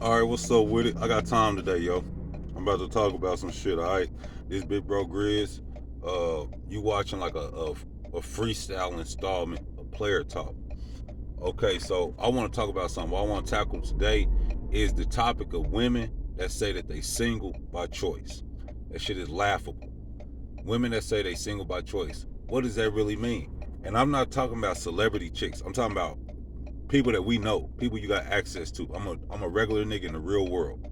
All right, what's up with it? I got time today, yo. I'm about to talk about some shit. All right, this big bro Grizz. You watching like a freestyle installment of Player Talk. Okay, so I want to talk about something. What I want to tackle today is the topic of women that say that they single by choice. That shit is laughable. Women that say they single by choice. What does that really mean? And I'm not talking about celebrity chicks. I'm talking about people that we know, people you got access to. I'm a regular nigga in the real world.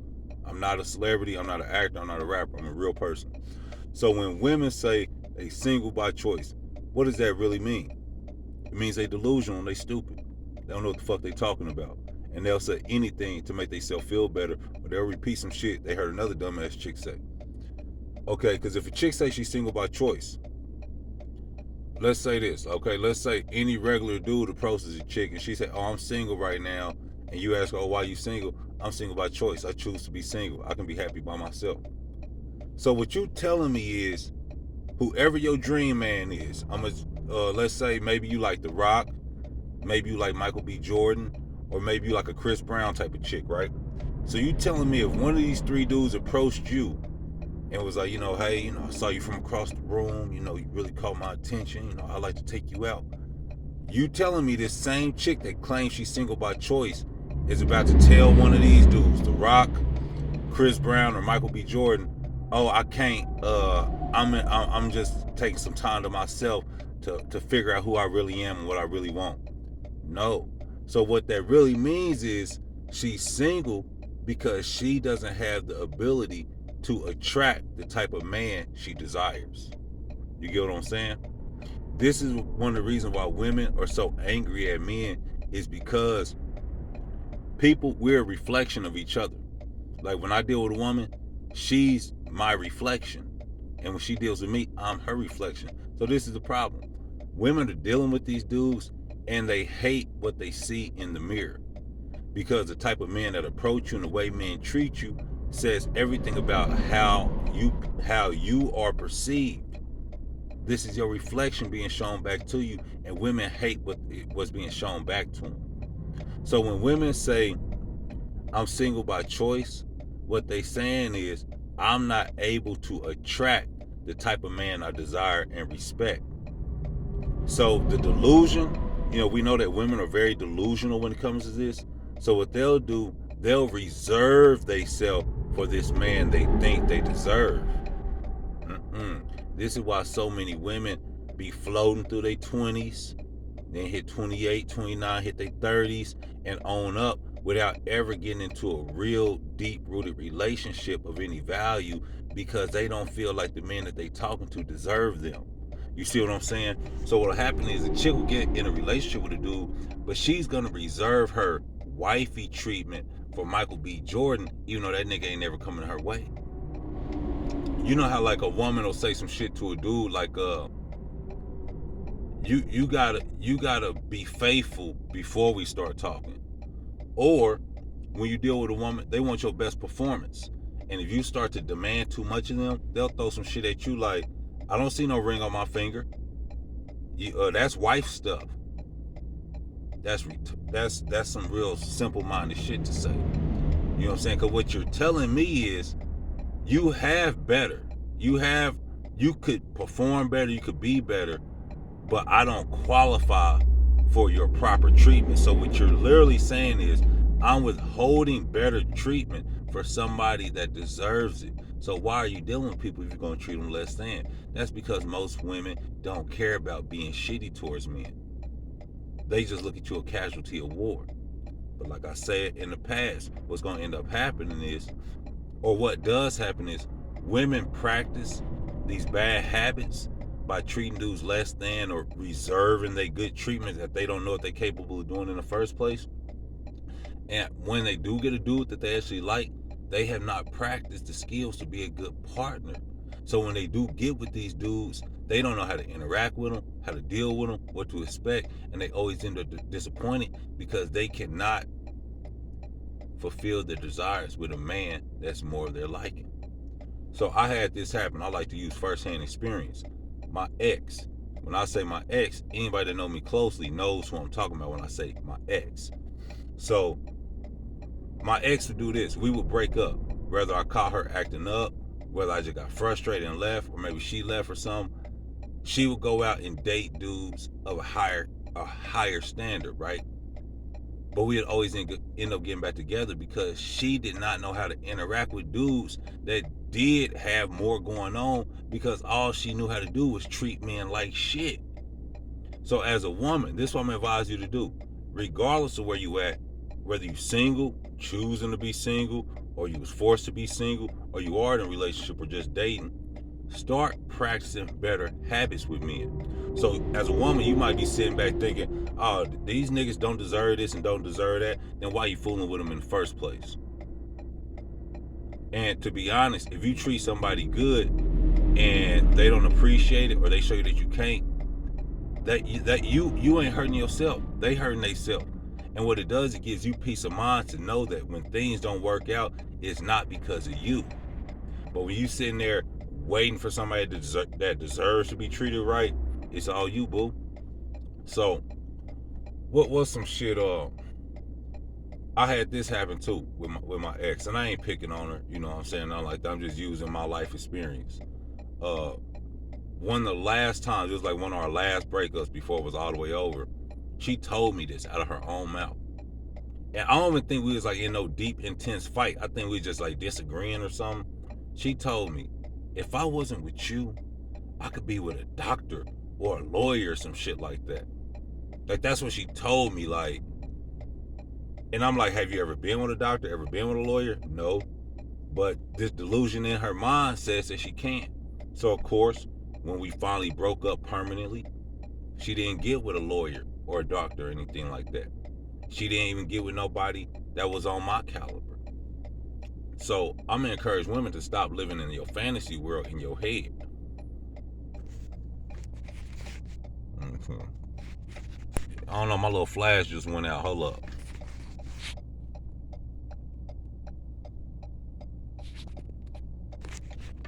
I'm not a celebrity, I'm not an actor, I'm not a rapper, I'm a real person. So when women say they single by choice, what does that really mean? It means they delusional and they stupid. They don't know what the fuck they talking about. And they'll say anything to make themselves feel better, or they'll repeat some shit they heard another dumbass chick say. Okay, because if a chick say she's single by choice, let's say this, okay? Let's say any regular dude approaches a chick and she said, "Oh, I'm single right now," and you ask her, "Oh, why you single?" "I'm single by choice. I choose to be single. I can be happy by myself." So what you telling me is, whoever your dream man is, let's say maybe you like The Rock, maybe you like Michael B. Jordan, or maybe you like a Chris Brown type of chick, right? So you telling me if one of these three dudes approached you and was like, "Hey, I saw you from across the room, you really caught my attention, I'd like to take you out." You telling me this same chick that claims she's single by choice is about to tell one of these dudes, The Rock, Chris Brown, or Michael B. Jordan, "Oh, I can't. I'm just taking some time to myself to figure out who I really am and what I really want." No. So what that really means is she's single because she doesn't have the ability to attract the type of man she desires. You get what I'm saying? This is one of the reasons why women are so angry at men, is because we're a reflection of each other. Like when I deal with a woman, she's my reflection. And when she deals with me, I'm her reflection. So this is the problem. Women are dealing with these dudes and they hate what they see in the mirror. Because the type of men that approach you and the way men treat you says everything about how you are perceived. This is your reflection being shown back to you, and women hate what's being shown back to them. So when women say, "I'm single by choice," what they saying is, I'm not able to attract the type of man I desire and respect. So the delusion, we know that women are very delusional when it comes to this. So what they'll do, they'll reserve themselves for this man they think they deserve. Mm-mm. This is why so many women be floating through their 20s, then hit 28, 29, hit their 30s, and own up without ever getting into a real deep rooted relationship of any value, because they don't feel like the men that they talking to deserve them. You see what I'm saying? So what'll happen is a chick will get in a relationship with a dude, but she's gonna reserve her wifey treatment for Michael B. Jordan, even though that nigga ain't never coming her way. You know how like a woman will say some shit to a dude like you gotta be faithful before we start talking. Or when you deal with a woman, they want your best performance. And if you start to demand too much of them, they'll throw some shit at you like, "I don't see no ring on my finger." That's wife stuff. That's some real simple-minded shit to say. You know what I'm saying? Because what you're telling me is you have better. You could perform better. You could be better, but I don't qualify for your proper treatment. So what you're literally saying is, I'm withholding better treatment for somebody that deserves it. So why are you dealing with people if you're going to treat them less than? That's because most women don't care about being shitty towards men. They just look at you a casualty of war. But like I said in the past, what's going to end up happening is, or what does happen is, women practice these bad habits by treating dudes less than or reserving their good treatment that they don't know what they're capable of doing in the first place. And when they do get a dude that they actually like, they have not practiced the skills to be a good partner. So when they do get with these dudes, they don't know how to interact with them, how to deal with them, what to expect, and they always end up disappointed because they cannot fulfill their desires with a man that's more of their liking. So I had this happen. I like to use firsthand experience. My ex, when I say my ex, anybody that know me closely knows who I'm talking about when I say my ex. So My ex would do this. We would break up. Whether I caught her acting up, whether I just got frustrated and left, or maybe she left or something, she would go out and date dudes of a higher standard, right? But we'd always end up getting back together because she did not know how to interact with dudes that did have more going on, because all she knew how to do was treat men like shit. So as a woman, this is what I'm advising you to do. Regardless of where you at, whether you single, choosing to be single, or you was forced to be single, or you are in a relationship or just dating, start practicing better habits with men. So as a woman, you might be sitting back thinking, oh, these niggas don't deserve this and don't deserve that. Then why are you fooling with them in the first place? And to be honest, if you treat somebody good and they don't appreciate it, or they show you that you can't, that you ain't hurting yourself. They hurting themselves. And what it does, it gives you peace of mind to know that when things don't work out, it's not because of you. But when you sitting there waiting for somebody that deserves to be treated right, it's all you, boo. So, what was some shit? I had this happen too with my ex, and I ain't picking on her. You know what I'm saying? Not like that. I'm just using my life experience. One of the last times, it was like one of our last breakups before it was all the way over. She told me this out of her own mouth. And I don't even think we was like in no deep, intense fight. I think we was just like disagreeing or something. She told me, if I wasn't with you, I could be with a doctor or a lawyer or some shit like that. Like, that's what she told me, like. And I'm like, have you ever been with a doctor? Ever been with a lawyer? No. But this delusion in her mind says that she can't. So, of course, when we finally broke up permanently, she didn't get with a lawyer or a doctor or anything like that. She didn't even get with nobody that was on my caliber. So I'm gonna encourage women to stop living in your fantasy world in your head. I don't know, my little flash just went out. Hold up.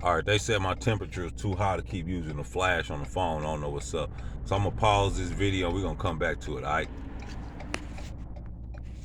All right, they said my temperature is too high to keep using the flash on the phone. I don't know what's up. So I'm gonna pause this video and we're gonna come back to it, all right?